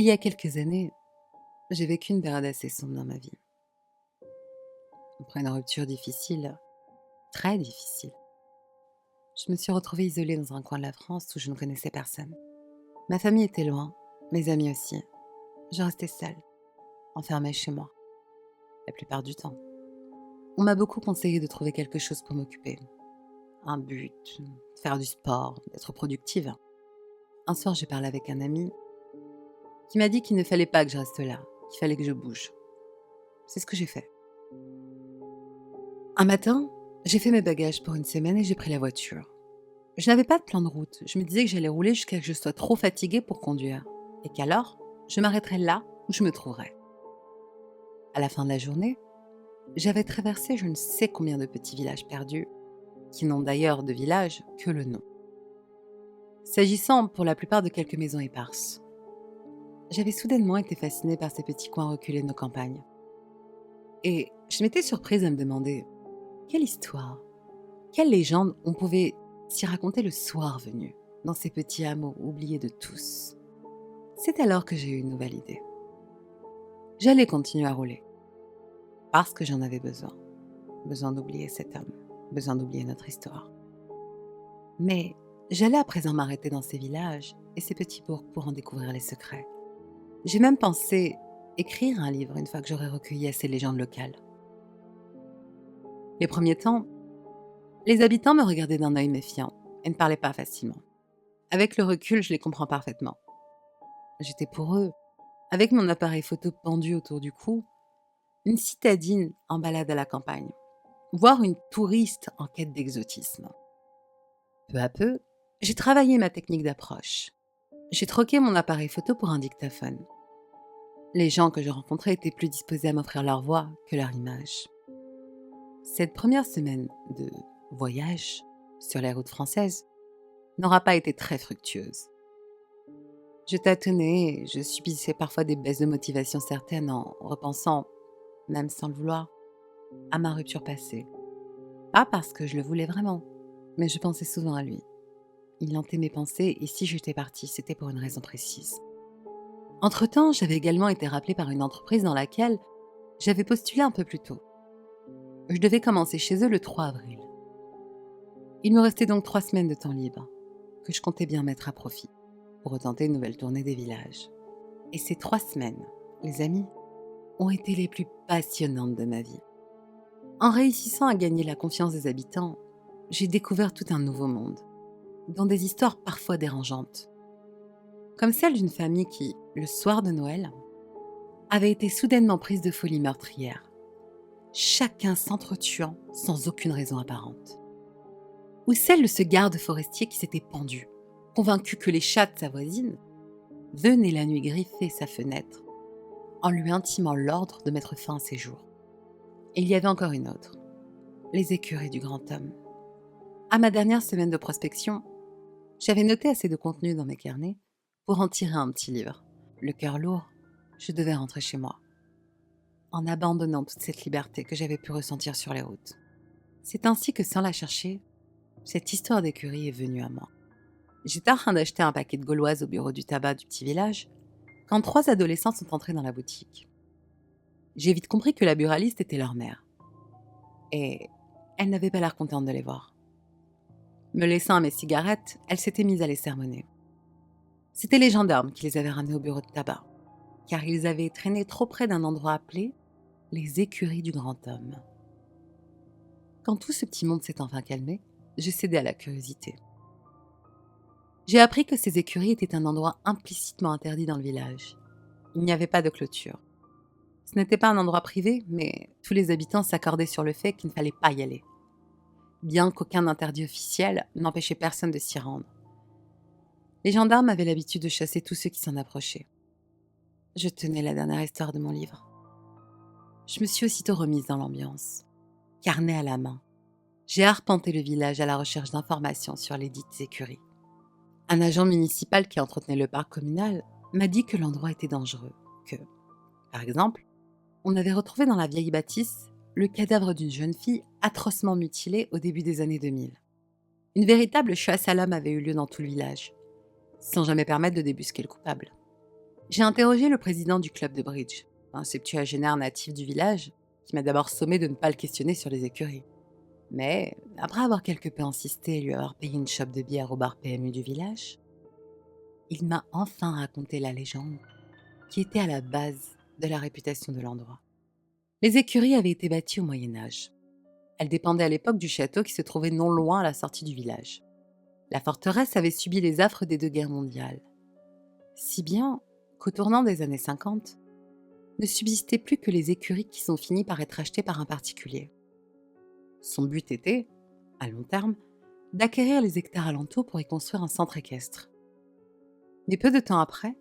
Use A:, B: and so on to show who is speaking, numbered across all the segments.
A: Il y a quelques années, j'ai vécu une période assez sombre dans ma vie. Après une rupture difficile, très difficile, je me suis retrouvée isolée dans un coin de la France où je ne connaissais personne. Ma famille était loin, mes amis aussi. Je restais seule, enfermée chez moi, la plupart du temps. On m'a beaucoup conseillé de trouver quelque chose pour m'occuper. Un but, de faire du sport, d'être productive. Un soir, j'ai parlé avec un ami qui m'a dit qu'il ne fallait pas que je reste là, qu'il fallait que je bouge. C'est ce que j'ai fait. Un matin, j'ai fait mes bagages pour une semaine et j'ai pris la voiture. Je n'avais pas de plan de route. Je me disais que j'allais rouler jusqu'à ce que je sois trop fatiguée pour conduire. Et qu'alors, je m'arrêterais là où je me trouverais. À la fin de la journée, j'avais traversé je ne sais combien de petits villages perdus, qui n'ont d'ailleurs de village que le nom. S'agissant pour la plupart de quelques maisons éparses. J'avais soudainement été fascinée par ces petits coins reculés de nos campagnes. Et je m'étais surprise à me demander, quelle histoire, quelle légende on pouvait s'y raconter le soir venu, dans ces petits hameaux oubliés de tous. C'est alors que j'ai eu une nouvelle idée. J'allais continuer à rouler, parce que j'en avais besoin. Besoin d'oublier cet homme, besoin d'oublier notre histoire. Mais j'allais à présent m'arrêter dans ces villages et ces petits bourgs pour en découvrir les secrets. J'ai même pensé écrire un livre une fois que j'aurais recueilli assez de légendes locales. Les premiers temps, les habitants me regardaient d'un œil méfiant et ne parlaient pas facilement. Avec le recul, je les comprends parfaitement. J'étais pour eux, avec mon appareil photo pendu autour du cou, une citadine en balade à la campagne, voire une touriste en quête d'exotisme. Peu à peu, j'ai travaillé ma technique d'approche. J'ai troqué mon appareil photo pour un dictaphone. Les gens que je rencontrais étaient plus disposés à m'offrir leur voix que leur image. Cette première semaine de voyage sur les routes françaises n'aura pas été très fructueuse. Je tâtonnais et je subissais parfois des baisses de motivation certaines en repensant, même sans le vouloir, à ma rupture passée. Pas parce que je le voulais vraiment, mais je pensais souvent à lui. Il hantait mes pensées et si j'étais partie, c'était pour une raison précise. Entre-temps, j'avais également été rappelée par une entreprise dans laquelle j'avais postulé un peu plus tôt. Je devais commencer chez eux le 3 avril. Il me restait donc 3 semaines de temps libre, que je comptais bien mettre à profit, pour retenter une nouvelle tournée des villages. Et ces 3 semaines, les amis, ont été les plus passionnantes de ma vie. En réussissant à gagner la confiance des habitants, j'ai découvert tout un nouveau monde, dans des histoires parfois dérangeantes. Comme celle d'une famille qui, le soir de Noël, avait été soudainement prise de folie meurtrière, chacun s'entretuant sans aucune raison apparente. Ou celle de ce garde forestier qui s'était pendu, convaincu que les chats de sa voisine venaient la nuit griffer sa fenêtre en lui intimant l'ordre de mettre fin à ses jours. Et il y avait encore une autre, les écuries du grand homme. À ma dernière semaine de prospection, j'avais noté assez de contenu dans mes carnets pour en tirer un petit livre. Le cœur lourd, je devais rentrer chez moi, en abandonnant toute cette liberté que j'avais pu ressentir sur les routes. C'est ainsi que, sans la chercher, cette histoire d'écurie est venue à moi. J'étais en train d'acheter un paquet de gauloises au bureau du tabac du petit village, quand 3 adolescents sont entrés dans la boutique. J'ai vite compris que la buraliste était leur mère. Et elle n'avait pas l'air contente de les voir. Me laissant à mes cigarettes, elle s'était mise à les sermonner. C'étaient les gendarmes qui les avaient ramenés au bureau de tabac, car ils avaient traîné trop près d'un endroit appelé les écuries du grand homme. Quand tout ce petit monde s'est enfin calmé, j'ai cédé à la curiosité. J'ai appris que ces écuries étaient un endroit implicitement interdit dans le village. Il n'y avait pas de clôture. Ce n'était pas un endroit privé, mais tous les habitants s'accordaient sur le fait qu'il ne fallait pas y aller, bien qu'aucun interdit officiel n'empêchait personne de s'y rendre. Les gendarmes avaient l'habitude de chasser tous ceux qui s'en approchaient. Je tenais la dernière histoire de mon livre. Je me suis aussitôt remise dans l'ambiance, carnet à la main. J'ai arpenté le village à la recherche d'informations sur les dites écuries. Un agent municipal qui entretenait le parc communal m'a dit que l'endroit était dangereux, que, par exemple, on avait retrouvé dans la vieille bâtisse le cadavre d'une jeune fille atrocement mutilée au début des années 2000. Une véritable chasse à l'homme avait eu lieu dans tout le village, sans jamais permettre de débusquer le coupable. J'ai interrogé le président du club de bridge, un septuagénaire natif du village, qui m'a d'abord sommé de ne pas le questionner sur les écuries. Mais, après avoir quelque peu insisté et lui avoir payé une chope de bière au bar PMU du village, il m'a enfin raconté la légende qui était à la base de la réputation de l'endroit. Les écuries avaient été bâties au Moyen Âge. Elles dépendaient à l'époque du château qui se trouvait non loin à la sortie du village. La forteresse avait subi les affres des 2 guerres mondiales, si bien qu'au tournant des années 50, ne subsistaient plus que les écuries qui sont finies par être achetées par un particulier. Son but était, à long terme, d'acquérir les hectares alentours pour y construire un centre équestre. Mais peu de temps après,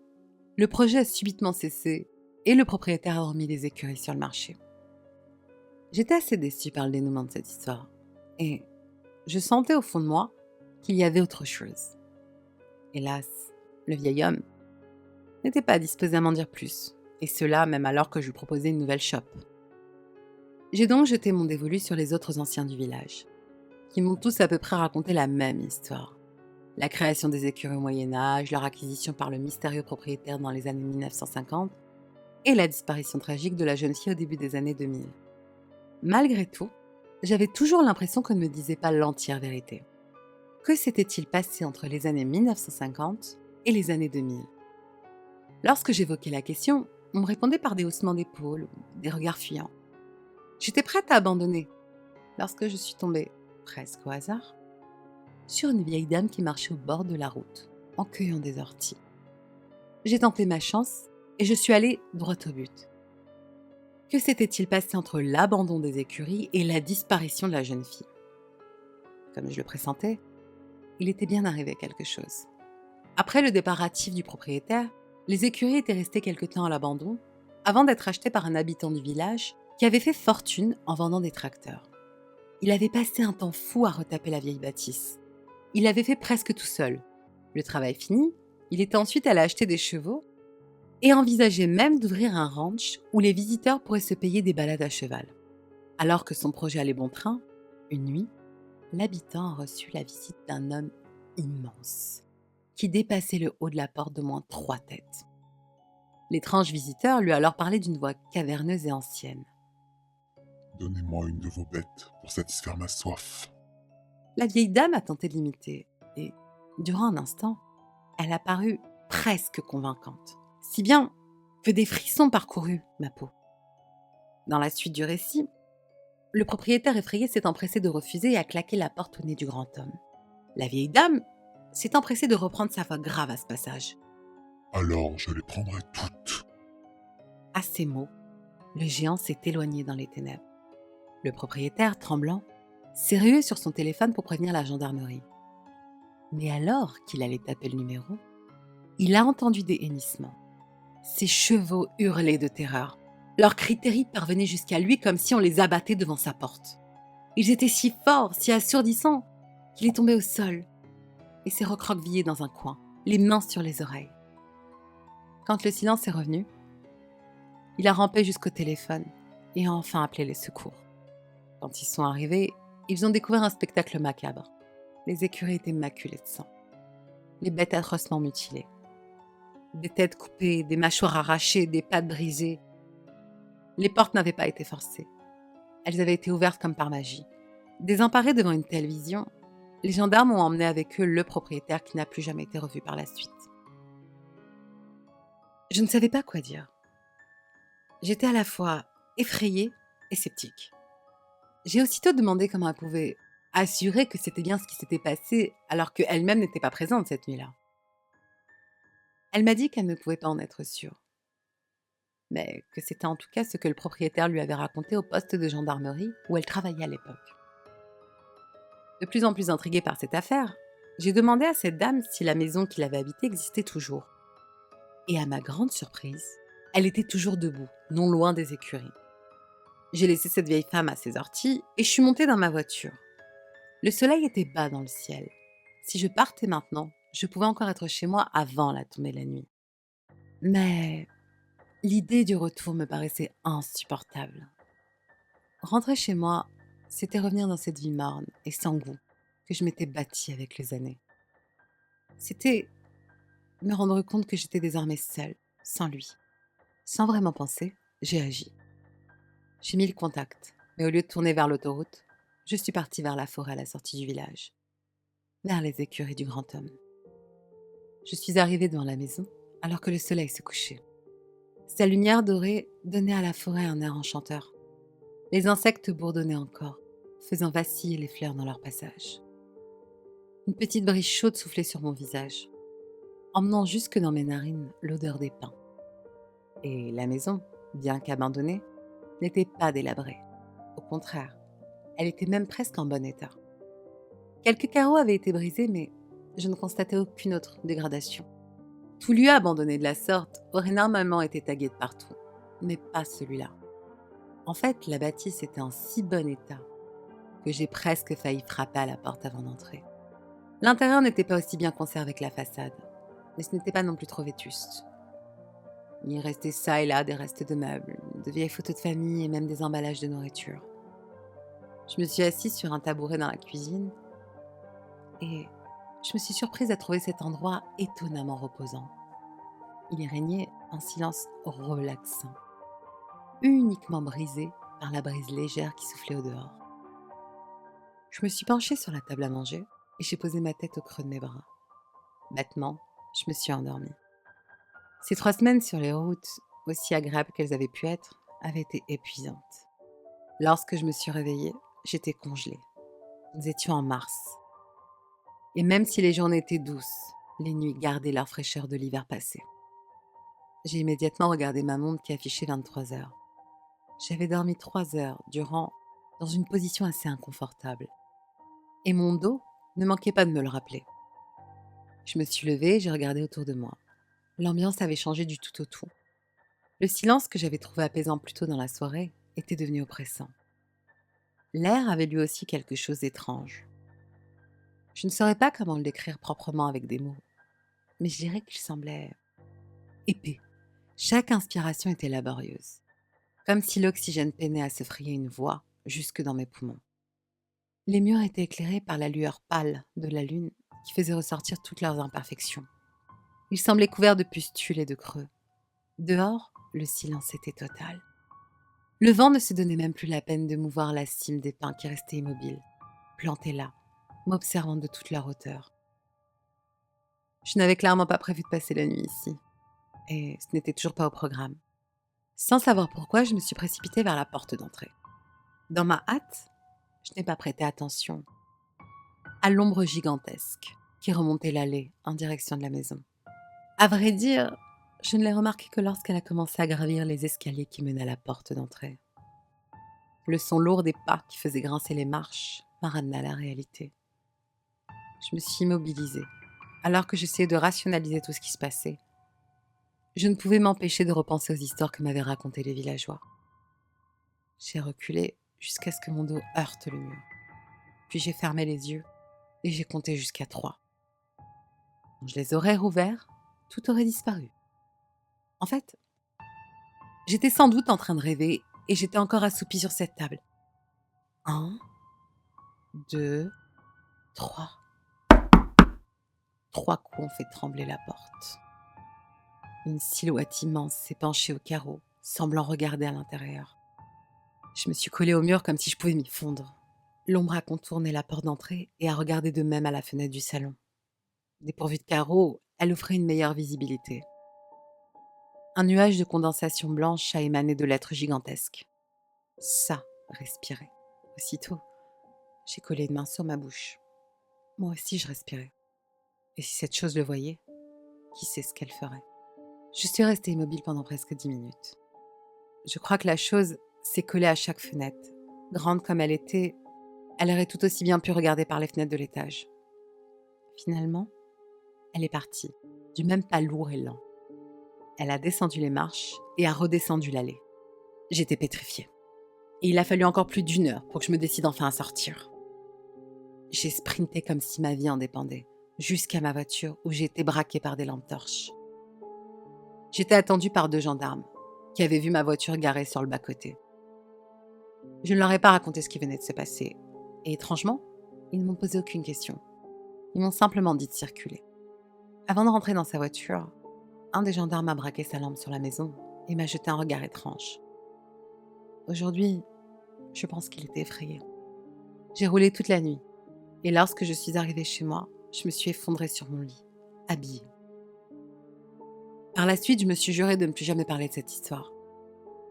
A: le projet a subitement cessé et le propriétaire a remis les écuries sur le marché. J'étais assez déçue par le dénouement de cette histoire et je sentais au fond de moi qu'il y avait autre chose. Hélas, le vieil homme n'était pas disposé à m'en dire plus, et cela même alors que je lui proposais une nouvelle shop. J'ai donc jeté mon dévolu sur les autres anciens du village, qui m'ont tous à peu près raconté la même histoire. La création des écuries au Moyen-Âge, leur acquisition par le mystérieux propriétaire dans les années 1950, et la disparition tragique de la jeune fille au début des années 2000. Malgré tout, j'avais toujours l'impression qu'on ne me disait pas l'entière vérité. Que s'était-il passé entre les années 1950 et les années 2000 ? Lorsque j'évoquais la question, on me répondait par des haussements d'épaules ou des regards fuyants. J'étais prête à abandonner lorsque je suis tombée, presque au hasard, sur une vieille dame qui marchait au bord de la route, en cueillant des orties. J'ai tenté ma chance et je suis allée droit au but. Que s'était-il passé entre l'abandon des écuries et la disparition de la jeune fille ? Comme je le pressentais, il était bien arrivé quelque chose. Après le départ hâtif du propriétaire, les écuries étaient restées quelque temps à l'abandon avant d'être achetées par un habitant du village qui avait fait fortune en vendant des tracteurs. Il avait passé un temps fou à retaper la vieille bâtisse. Il l'avait fait presque tout seul. Le travail fini, il était ensuite allé acheter des chevaux et envisageait même d'ouvrir un ranch où les visiteurs pourraient se payer des balades à cheval. Alors que son projet allait bon train, une nuit, l'habitant a reçu la visite d'un homme immense, qui dépassait le haut de la porte de moins 3 têtes. L'étrange visiteur lui a alors parlé d'une voix caverneuse et ancienne.
B: « Donnez-moi une de vos bêtes pour satisfaire ma soif. »
A: La vieille dame a tenté de l'imiter, et, durant un instant, elle a paru presque convaincante, si bien que des frissons parcoururent ma peau. Dans la suite du récit, le propriétaire effrayé s'est empressé de refuser et a claqué la porte au nez du grand homme. La vieille dame s'est empressée de reprendre sa voix grave à ce passage.
B: « Alors je les prendrai toutes. »
A: À ces mots, le géant s'est éloigné dans les ténèbres. Le propriétaire, tremblant, s'est rué sur son téléphone pour prévenir la gendarmerie. Mais alors qu'il allait taper le numéro, il a entendu des hennissements. Ses chevaux hurlaient de terreur. Leurs cris terribles parvenaient jusqu'à lui comme si on les abattait devant sa porte. Ils étaient si forts, si assourdissants, qu'il est tombé au sol et s'est recroquevillé dans un coin, les mains sur les oreilles. Quand le silence est revenu, il a rampé jusqu'au téléphone et a enfin appelé les secours. Quand ils sont arrivés, ils ont découvert un spectacle macabre. Les écuries étaient maculées de sang. Les bêtes atrocement mutilées. Des têtes coupées, des mâchoires arrachées, des pattes brisées. Les portes n'avaient pas été forcées. Elles avaient été ouvertes comme par magie. Désemparés devant une telle vision, les gendarmes ont emmené avec eux le propriétaire qui n'a plus jamais été revu par la suite. Je ne savais pas quoi dire. J'étais à la fois effrayée et sceptique. J'ai aussitôt demandé comment elle pouvait assurer que c'était bien ce qui s'était passé alors qu'elle-même n'était pas présente cette nuit-là. Elle m'a dit qu'elle ne pouvait pas en être sûre, mais que c'était en tout cas ce que le propriétaire lui avait raconté au poste de gendarmerie où elle travaillait à l'époque. De plus en plus intriguée par cette affaire, j'ai demandé à cette dame si la maison qu'il avait habitée existait toujours. Et à ma grande surprise, elle était toujours debout, non loin des écuries. J'ai laissé cette vieille femme à ses orties et je suis montée dans ma voiture. Le soleil était bas dans le ciel. Si je partais maintenant, je pouvais encore être chez moi avant la tombée de la nuit. Mais l'idée du retour me paraissait insupportable. Rentrer chez moi, c'était revenir dans cette vie morne et sans goût que je m'étais bâtie avec les années. C'était me rendre compte que j'étais désormais seule, sans lui. Sans vraiment penser, j'ai agi. J'ai mis le contact, mais au lieu de tourner vers l'autoroute, je suis partie vers la forêt à la sortie du village, vers les écuries du grand homme. Je suis arrivée devant la maison alors que le soleil se couchait. Sa lumière dorée donnait à la forêt un air enchanteur. Les insectes bourdonnaient encore, faisant vaciller les fleurs dans leur passage. Une petite brise chaude soufflait sur mon visage, emmenant jusque dans mes narines l'odeur des pins. Et la maison, bien qu'abandonnée, n'était pas délabrée. Au contraire, elle était même presque en bon état. Quelques carreaux avaient été brisés, mais je ne constatais aucune autre dégradation. Tout lieu abandonné de la sorte aurait normalement été tagué de partout, mais pas celui-là. En fait, la bâtisse était en si bon état que j'ai presque failli frapper à la porte avant d'entrer. L'intérieur n'était pas aussi bien conservé que la façade, mais ce n'était pas non plus trop vétuste. Il y restait ça et là des restes de meubles, de vieilles photos de famille et même des emballages de nourriture. Je me suis assise sur un tabouret dans la cuisine et je me suis surprise à trouver cet endroit étonnamment reposant. Il y régnait un silence relaxant, uniquement brisé par la brise légère qui soufflait au dehors. Je me suis penchée sur la table à manger et j'ai posé ma tête au creux de mes bras. Bêtement, je me suis endormie. Ces 3 semaines sur les routes, aussi agréables qu'elles avaient pu être, avaient été épuisantes. Lorsque je me suis réveillée, j'étais congelée. Nous étions en mars. Et même si les journées étaient douces, les nuits gardaient leur fraîcheur de l'hiver passé. J'ai immédiatement regardé ma montre qui affichait 23 heures. J'avais dormi 3 heures dans une position assez inconfortable. Et mon dos ne manquait pas de me le rappeler. Je me suis levée et j'ai regardé autour de moi. L'ambiance avait changé du tout au tout. Le silence que j'avais trouvé apaisant plus tôt dans la soirée était devenu oppressant. L'air avait lui aussi quelque chose d'étrange. Je ne saurais pas comment le décrire proprement avec des mots, mais je dirais qu'il semblait épais. Chaque inspiration était laborieuse, comme si l'oxygène peinait à se frayer une voie jusque dans mes poumons. Les murs étaient éclairés par la lueur pâle de la lune qui faisait ressortir toutes leurs imperfections. Ils semblaient couverts de pustules et de creux. Dehors, le silence était total. Le vent ne se donnait même plus la peine de mouvoir la cime des pins qui restaient immobiles, plantés là, m'observant de toute leur hauteur. Je n'avais clairement pas prévu de passer la nuit ici, et ce n'était toujours pas au programme. Sans savoir pourquoi, je me suis précipitée vers la porte d'entrée. Dans ma hâte, je n'ai pas prêté attention à l'ombre gigantesque qui remontait l'allée en direction de la maison. À vrai dire, je ne l'ai remarqué que lorsqu'elle a commencé à gravir les escaliers qui menaient à la porte d'entrée. Le son lourd des pas qui faisait grincer les marches m'a ramené à la réalité. Je me suis immobilisée, alors que j'essayais de rationaliser tout ce qui se passait. Je ne pouvais m'empêcher de repenser aux histoires que m'avaient racontées les villageois. J'ai reculé jusqu'à ce que mon dos heurte le mur. Puis j'ai fermé les yeux et j'ai compté jusqu'à 3. Quand je les aurais rouverts, tout aurait disparu. En fait, j'étais sans doute en train de rêver et j'étais encore assoupie sur cette table. 1, 2, 3. 3 coups ont fait trembler la porte. Une silhouette immense s'est penchée au carreau, semblant regarder à l'intérieur. Je me suis collée au mur comme si je pouvais m'y fondre. L'ombre a contourné la porte d'entrée et a regardé de même à la fenêtre du salon. Dépourvue de carreaux, elle offrait une meilleure visibilité. Un nuage de condensation blanche a émané de l'être gigantesque. Ça respirait. Aussitôt, j'ai collé une main sur ma bouche. Moi aussi, je respirais. Et si cette chose le voyait, qui sait ce qu'elle ferait? Je suis restée immobile pendant presque 10 minutes. Je crois que la chose s'est collée à chaque fenêtre. Grande comme elle était, elle aurait tout aussi bien pu regarder par les fenêtres de l'étage. Finalement, elle est partie, du même pas lourd et lent. Elle a descendu les marches et a redescendu l'allée. J'étais pétrifiée. Et il a fallu encore plus d'1 heure pour que je me décide enfin à sortir. J'ai sprinté comme si ma vie en dépendait, jusqu'à ma voiture où j'ai été braquée par des lampes torches. J'étais attendue par 2 gendarmes qui avaient vu ma voiture garée sur le bas-côté. Je ne leur ai pas raconté ce qui venait de se passer. Et étrangement, ils ne m'ont posé aucune question. Ils m'ont simplement dit de circuler. Avant de rentrer dans sa voiture, Un des gendarmes a braqué sa lampe sur la maison et m'a jeté un regard étrange. Aujourd'hui, je pense qu'il était effrayé. J'ai roulé toute la nuit et lorsque je suis arrivée chez moi, je me suis effondrée sur mon lit, habillée. Par la suite, je me suis juré de ne plus jamais parler de cette histoire.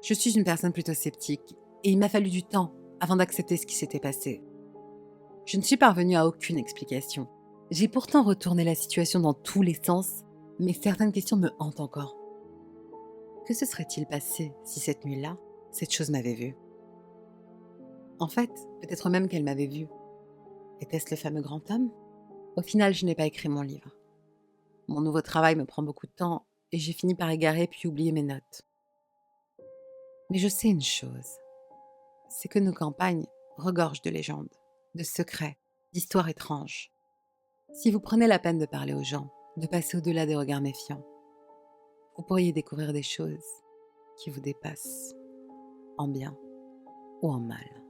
A: Je suis une personne plutôt sceptique et il m'a fallu du temps avant d'accepter ce qui s'était passé. Je ne suis parvenue à aucune explication. J'ai pourtant retourné la situation dans tous les sens, mais certaines questions me hantent encore. Que se serait-il passé si cette nuit-là, cette chose m'avait vue? En fait, peut-être même qu'elle m'avait vue. Était-ce le fameux grand homme? Au final, je n'ai pas écrit mon livre. Mon nouveau travail me prend beaucoup de temps et j'ai fini par égarer puis oublier mes notes. Mais je sais une chose, c'est que nos campagnes regorgent de légendes, de secrets, d'histoires étranges. Si vous prenez la peine de parler aux gens, de passer au-delà des regards méfiants, vous pourriez découvrir des choses qui vous dépassent, en bien ou en mal.